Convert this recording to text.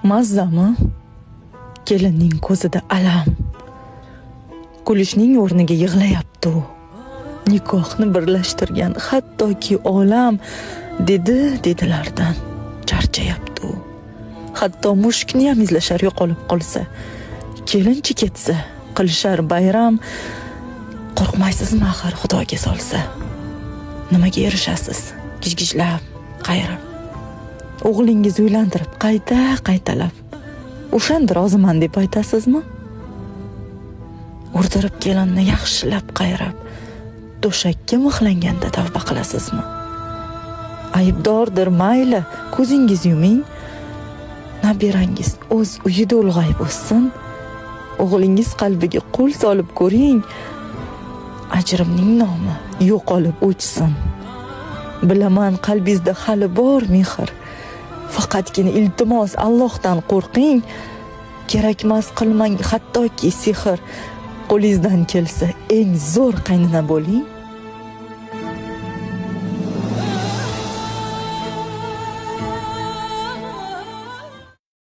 Mazzami? Kelinning ko'zida alam. Kulishning o'rniga yig'layapti u. Nikohni birlashtirgan hattoki olam dedilardan charchayapti u. Hatto mushukni ham izlashar yo'qolib qolsa, kelinchi ketsa, qilishar bayram. Qo'rqmaysizmi axir Xudoga solsa? Nimaga erishasiz? Gijgijlab, qayrib. O'g'lingiz uylantirib qaytalab. O'shanda roziman deb aytasizmi? O'rdirib kelinni yaxshilab qayrab, to'shakka mixlanganda tavba qilasizmi? Aybdordir mayli, ko'zingiz yuming. Nabirangiz o'z uyida ulg'ayib o'ssin. O'g'lingiz qalbiga qo'l solib ko'ring. Ajrimning nomi yo'qolib o'chsin. Bilaman qalbingizda hali bor mehr. Faqatgina iltimos Allohdan qo'rqing. Kerakmas qilmang hattoki sehr. Qo'lingizdan kelsa eng zo'r qaynona bo'ling.